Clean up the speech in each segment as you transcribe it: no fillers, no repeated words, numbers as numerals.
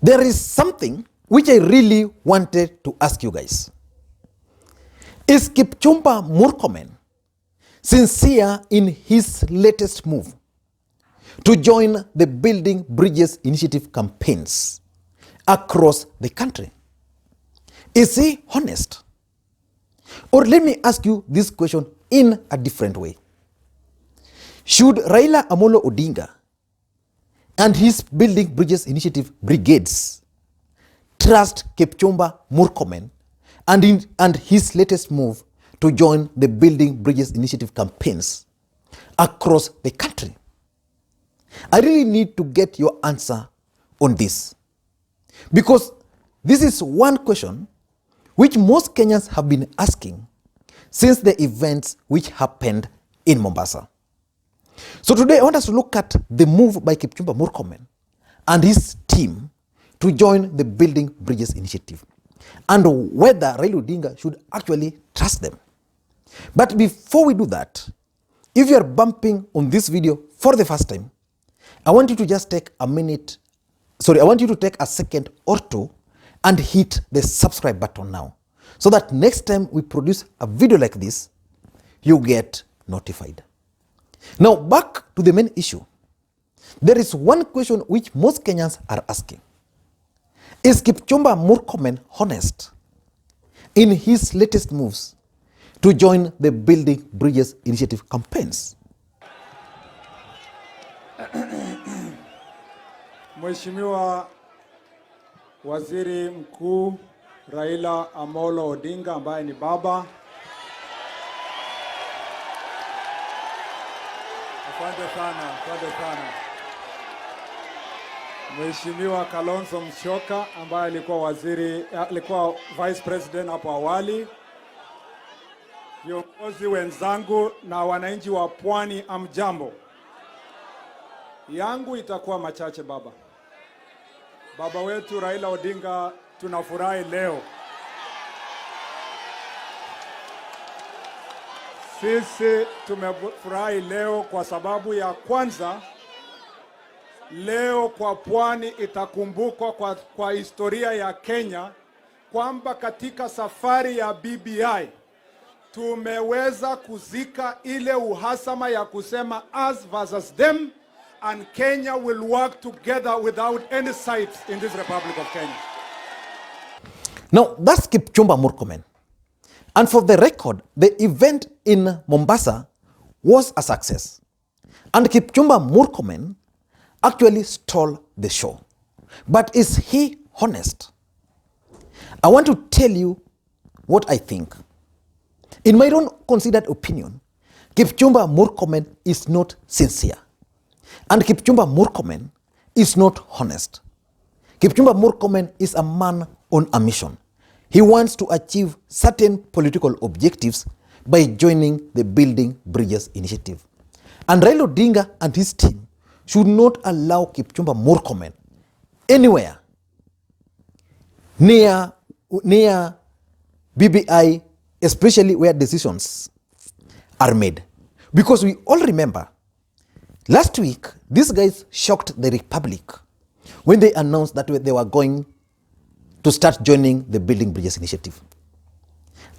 There is something which I really wanted to ask you guys. Is Kipchumba Murkomen sincere in his latest move to join the Building Bridges Initiative campaigns across the country? Is he honest? Or let me ask you this question in a different way. Should Raila Odinga and his Building Bridges Initiative brigades trust Kipchumba Murkomen and his latest move to join the Building Bridges Initiative campaigns across the country? I really need to get your answer on this, because this is one question which most Kenyans have been asking since the events which happened in Mombasa. So today I want us to look at the move by Kipchumba Murkomen and his team to join the Building Bridges Initiative and whether Raila Odinga should actually trust them. But before we do that, if you are bumping on this video for the first time, I want you to just take a second or two and hit the subscribe button now, so that next time we produce a video like this, you get notified. Now back to the main issue. There is one question which most Kenyans are asking. Is Kipchumba Murkomen honest in his latest moves to join the Building Bridges Initiative campaigns? Mheshimiwa Waziri Mkuu Raila Amolo Odinga ambaye ni baba. Asante sana. Mheshimiwa Kalonzo Musyoka ambaye alikuwa Vice President hapo awali. Viongozi wenzangu na wananchi wa Pwani, amjambo. Yangu itakuwa machache baba. Baba wetu Raila Odinga, tunafurahi leo. Sisi tumefurahi leo kwa sababu ya kwanza, leo kwa Pwani itakumbukwa kwa historia ya Kenya kwamba katika safari ya BBI tumeweza kuzika ile uhasama ya kusema us versus them, and Kenya will work together without any sides in this Republic of Kenya. Now, that's Kipchumba Murkomen. And for the record, the event in Mombasa was a success. And Kipchumba Murkomen actually stole the show. But is he honest? I want to tell you what I think. In my own considered opinion, Kipchumba Murkomen is not sincere. And Kipchumba Murkomen is not honest. Kipchumba Murkomen is a man on a mission. He wants to achieve certain political objectives by joining the Building Bridges Initiative. And Raila Odinga and his team should not allow Kipchumba Murkomen anywhere near BBI, especially where decisions are made. Because we all remember, last week, these guys shocked the Republic when they announced that they were going to start joining the Building Bridges Initiative.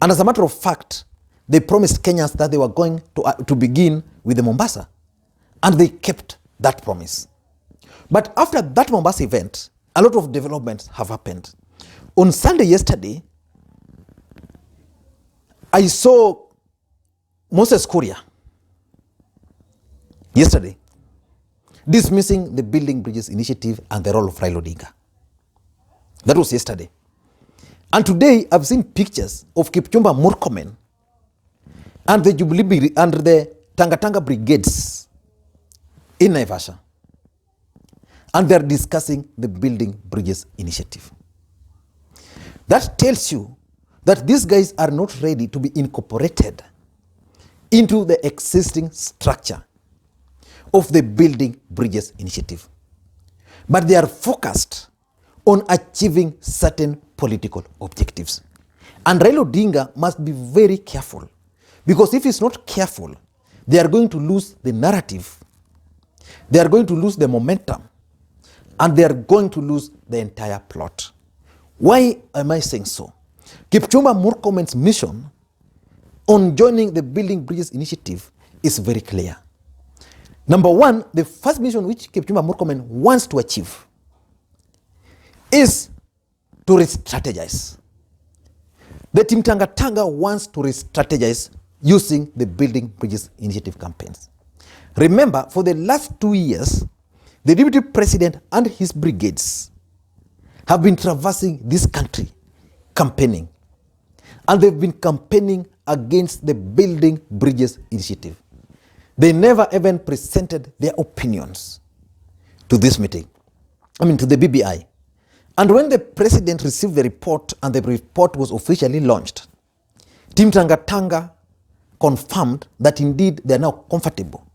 And as a matter of fact, they promised Kenyans that they were going to begin with the Mombasa. And they kept that promise. But after that Mombasa event, a lot of developments have happened. On Sunday yesterday, I saw Moses Kuria yesterday dismissing the Building Bridges Initiative and the role of Raila Odinga. That was yesterday. And today I've seen pictures of Kipchumba Murkomen and the Jubilee and the Tanga brigades in Naivasha. And they're discussing the Building Bridges Initiative. That tells you that these guys are not ready to be incorporated into the existing structure of the Building Bridges Initiative. But they are focused on achieving certain political objectives. And Raila Odinga must be very careful, because if he's not careful, they are going to lose the narrative, they are going to lose the momentum, and they are going to lose the entire plot. Why am I saying so? Kipchumba Murkomen's mission on joining the Building Bridges initiative is very clear. Number one, the first mission which Kipchumba Murkomen wants to achieve is to re-strategize. The Team Tanga Tanga wants to re-strategize using the Building Bridges initiative campaigns. Remember, for the last 2 years, the Deputy President and his brigades have been traversing this country campaigning. And they've been campaigning against the Building Bridges initiative. They never even presented their opinions to this meeting, to the BBI. And when the president received the report and the report was officially launched, Team Tanga Tanga confirmed that indeed they are now comfortable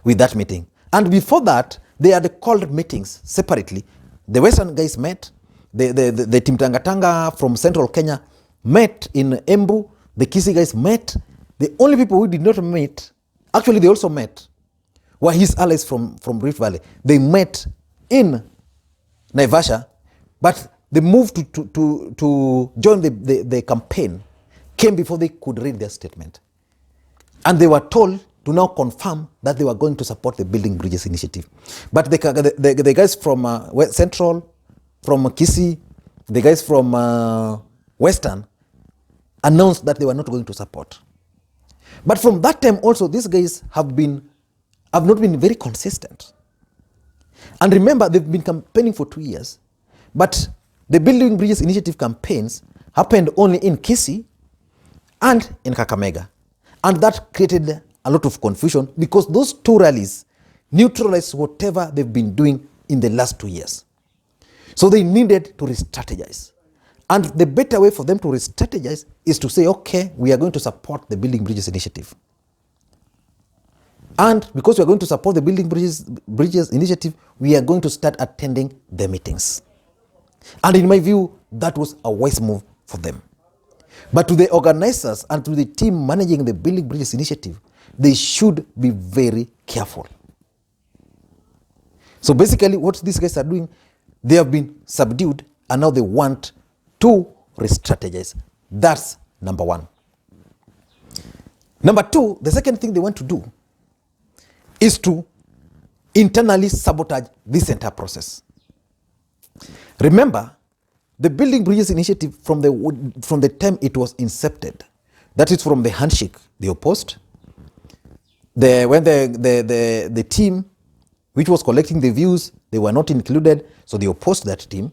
with that meeting. And before that, they had called meetings separately. The Western guys met, the Team Tanga Tanga from Central Kenya met in Embu, the Kisii guys met. The only people who did not meet, actually they also met, were his allies from Rift Valley. They met in Naivasha, but the move to join the campaign came before they could read their statement. And they were told to now confirm that they were going to support the Building Bridges initiative. But the guys from Central, from Kisii, the guys from Western announced that they were not going to support. But from that time also, these guys have not been very consistent. And remember, they've been campaigning for 2 years. But the Building Bridges initiative campaigns happened only in Kisii and in Kakamega. And that created a lot of confusion because those two rallies neutralized whatever they've been doing in the last 2 years. So they needed to re-strategize. And the better way for them to re-strategize is to say, okay, we are going to support the Building Bridges initiative. And because we are going to support the Building Bridges initiative, we are going to start attending the meetings. And in my view, that was a wise move for them. But to the organizers and to the team managing the Building Bridges initiative, they should be very careful. So basically what these guys are doing, they have been subdued and now they want to re-strategize. That's number one. Number two, the second thing they want to do is to internally sabotage this entire process. Remember, the Building Bridges initiative from the time it was incepted, that is from the handshake, they opposed. When the team which was collecting the views, they were not included, so they opposed that team.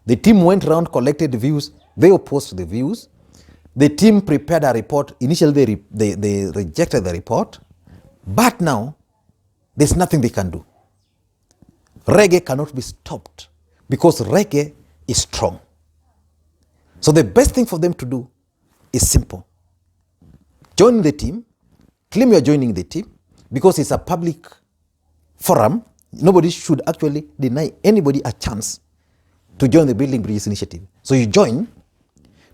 The team went around, collected the views, they opposed the views. The team prepared a report. Initially, they rejected the report, but now there's nothing they can do. Reggae cannot be stopped because reggae is strong. So the best thing for them to do is simple. Join the team, claim you're joining the team, because it's a public forum. Nobody should actually deny anybody a chance to join the Building Bridges initiative. So you join,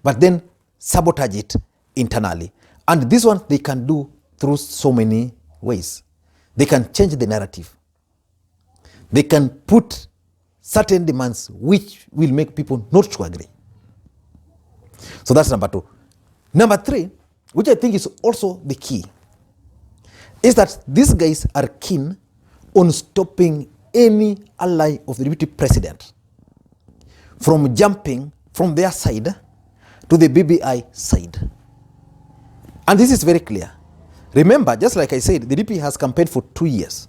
but then sabotage it internally. And this one they can do through so many ways. They can change the narrative. They can put certain demands which will make people not to agree. So that's number two. Number three, which I think is also the key, is that these guys are keen on stopping any ally of the deputy president from jumping from their side to the BBI side. And this is very clear. Remember, just like I said, the DP has campaigned for 2 years.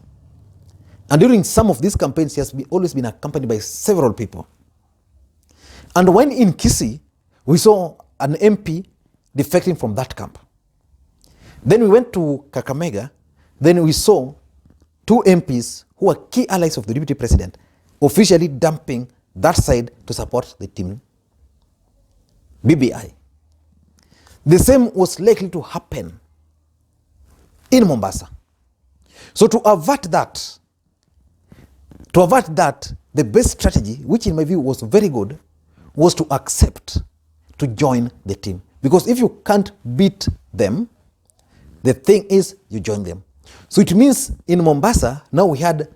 And during some of these campaigns, he has always been accompanied by several people. And when in Kisii, we saw an MP defecting from that camp. Then we went to Kakamega, then we saw 2 MPs who are key allies of the deputy president officially dumping that side to support the team BBI. The same was likely to happen in Mombasa. So to avert that, the best strategy, which in my view was very good, was to accept to join the team. Because if you can't beat them, the thing is you join them. So it means in Mombasa, now we had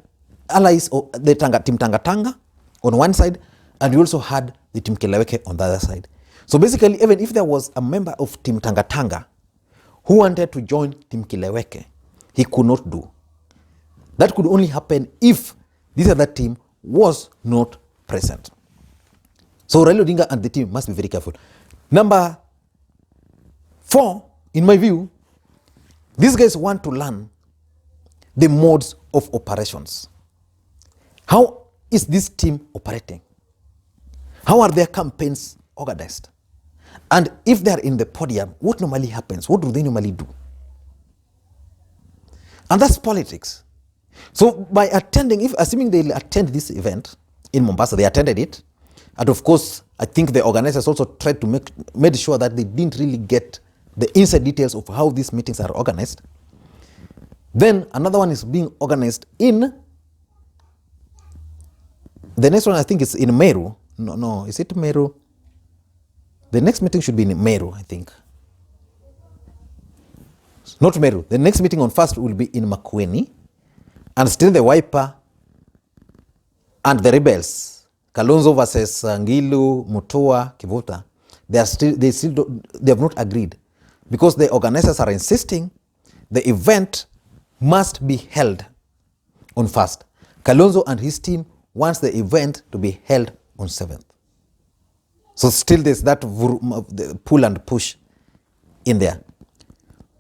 allies of the Team Tanga Tanga on one side, and we also had the Team Keleweke on the other side. So basically, even if there was a member of Team Tanga who wanted to join Team Keleweke, he could not do. That could only happen if this other team was not present. So Raila Odinga and the team must be very careful. Number 4, in my view, these guys want to learn the modes of operations. How is this team operating? How are their campaigns organized? And if they are in the podium, what normally happens? What do they normally do? And that's politics. So by attending, assuming they'll attend this event in Mombasa, they attended it. And of course, I think the organizers also tried to made sure that they didn't really get the inside details of how these meetings are organized. Then another one is being organized in, the next one I think is in Meru. No, is it Meru? The next meeting should be in Meru, I think. Not Meru. The next meeting on 1st will be in Makwiny. And still the Wiper and the rebels, Kalonzo versus Ngilu, Mutua, Kivuta, they have not agreed, because the organizers are insisting the event must be held on 1st. Kalonzo and his team wants the event to be held on 7th. So still there's that pull and push in there.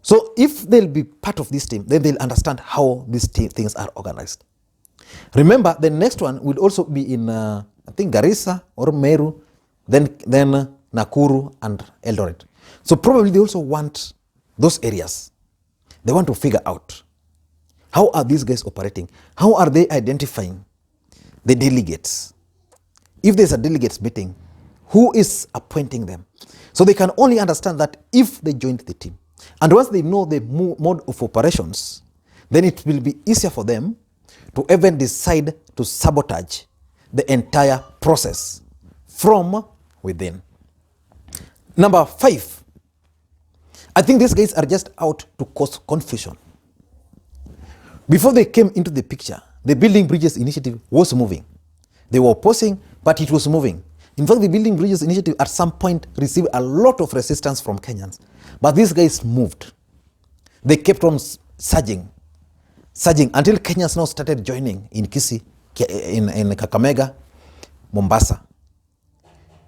So if they'll be part of this team, then they'll understand how these things are organized. Remember, the next one will also be in, I think, Garissa or Meru, then Nakuru and Eldoret. So probably they also want those areas. They want to figure out, how are these guys operating? How are they identifying the delegates? If there's a delegates meeting, who is appointing them? So they can only understand that if they joined the team. And once they know the mode of operations, then it will be easier for them to even decide to sabotage the entire process from within. Number 5, I think these guys are just out to cause confusion. Before they came into the picture, the Building Bridges initiative was moving. They were opposing, but it was moving. In fact, the Building Bridges initiative at some point received a lot of resistance from Kenyans. But these guys moved. They kept on surging until Kenyans now started joining in Kisii, in Kakamega, Mombasa.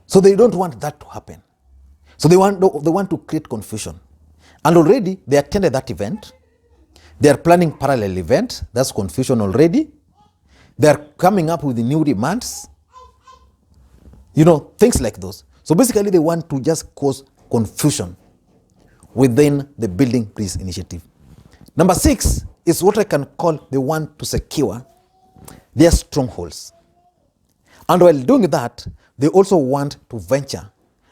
So they don't want that to happen. So they want to create confusion. And already they attended that event. They are planning parallel event. That's confusion already. They are coming up with the new demands. Things like those. So basically they want to just cause confusion within the Building Bridges initiative. Number 6 is what I can call they want to secure their strongholds. And while doing that, they also want to venture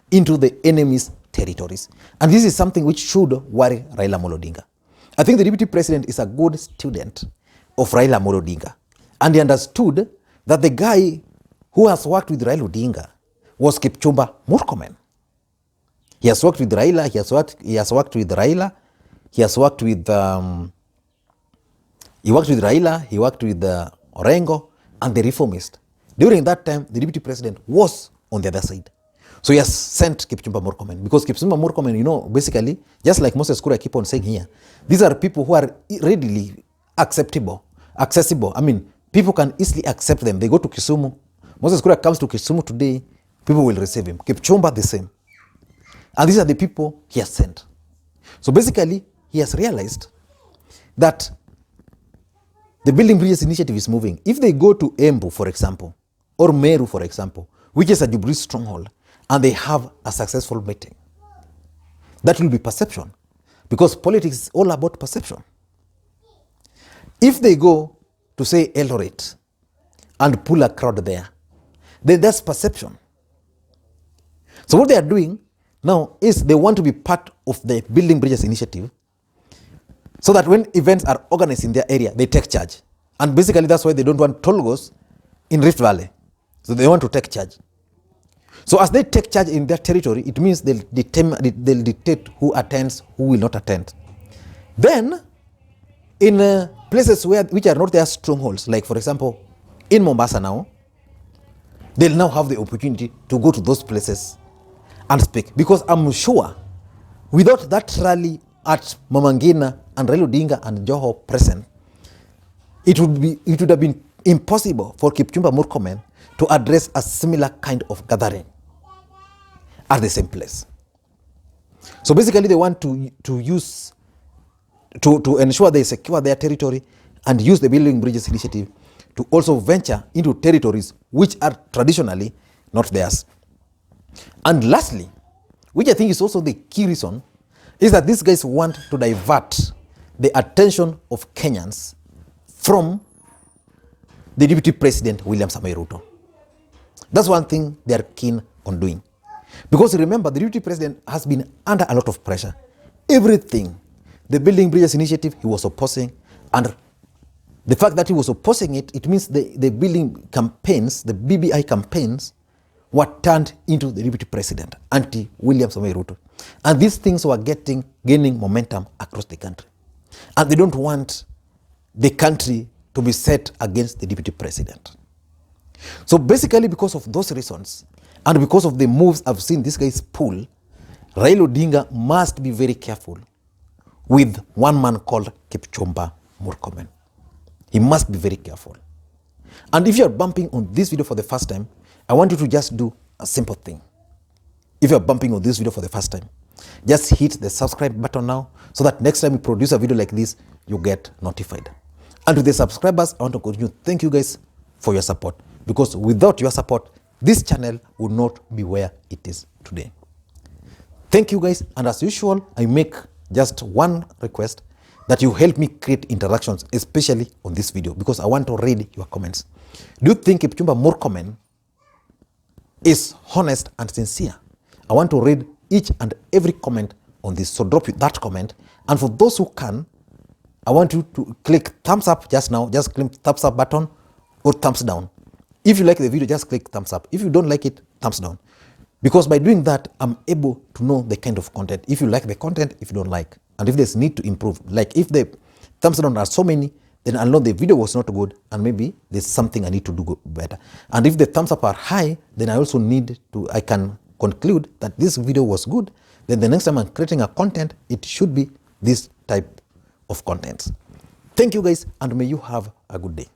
into the enemy's territories. And this is something which should worry Raila Odinga. I think the Deputy President is a good student of Raila Odinga. And he understood that the guy who has worked with Raila Odinga was Kipchumba Murkomen. He has worked with Raila, he has worked with Raila, he worked with Raila, he worked with Orengo and the Reformist. During that time, the Deputy President was on the other side. So he has sent Kipchumba Murkomen, because Kipchumba Murkomen, basically, just like Moses Kuria keep on saying here, these are people who are readily accessible. I mean, people can easily accept them. They go to Kisumu. Moses Kuria comes to Kisumu today, people will receive him. Kipchumba the same. And these are the people he has sent. So basically, he has realized that the Building Bridges initiative is moving. If they go to Embu, for example, or Meru, for example, which is a Jubilee stronghold, and they have a successful meeting, that will be perception, because politics is all about perception. If they go to, say, Eldoret and pull a crowd there, then that's perception. So what they are doing now is they want to be part of the Building Bridges initiative, so that when events are organized in their area, they take charge. And basically that's why they don't want Tolgos in Rift Valley. So they want to take charge. So as they take charge in their territory, it means they'll dictate who attends, who will not attend. Then, in places which are not their strongholds, like for example, in Mombasa now, they'll now have the opportunity to go to those places and speak. Because I'm sure without that rally at Mama Ngina and Raila Odinga and Joho present, it would have been impossible for Kipchumba Murkomen to address a similar kind of gathering at the same place. So basically they want to ensure they secure their territory and use the Building Bridges initiative to also venture into territories which are traditionally not theirs. And lastly, which I think is also the key reason, is that these guys want to divert the attention of Kenyans from the Deputy President William Samoei Ruto. That's one thing they are keen on doing. Because remember, the Deputy President has been under a lot of pressure. Everything, the Building Bridges initiative, he was opposing. And the fact that he was opposing it, it means the building campaigns, the BBI campaigns, were turned into the Deputy President, anti-William Samoei Ruto. And these things were gaining momentum across the country. And they don't want the country to be set against the Deputy President. So basically, because of those reasons, and because of the moves I've seen these guys pull, Raila Odinga must be very careful with one man called Kipchumba Murkomen. He must be very careful. And if you're bumping on this video for the first time, I want you to just do a simple thing. If you're bumping on this video for the first time, just hit the subscribe button now so that next time we produce a video like this, you get notified. And to the subscribers, I want to continue to thank you guys for your support, because without your support, this channel would not be where it is today. Thank you guys, and as usual, I make just one request, that you help me create interactions, especially on this video, because I want to read your comments. Do you think Kipchumba Murkomen is honest and sincere? I want to read each and every comment on this, so drop that comment. And for those who can, I want you to click thumbs up just now. Just click thumbs up button or thumbs down. If you like the video, just click thumbs up. If you don't like it, thumbs down. Because by doing that, I'm able to know the kind of content. If you like the content, if you don't like, and if there's need to improve. Like if the thumbs down are so many, then I'll know the video was not good and maybe there's something I need to do better. And if the thumbs up are high, then I also I can conclude that this video was good. Then the next time I'm creating a content, it should be this type of content. Thank you guys, and may you have a good day.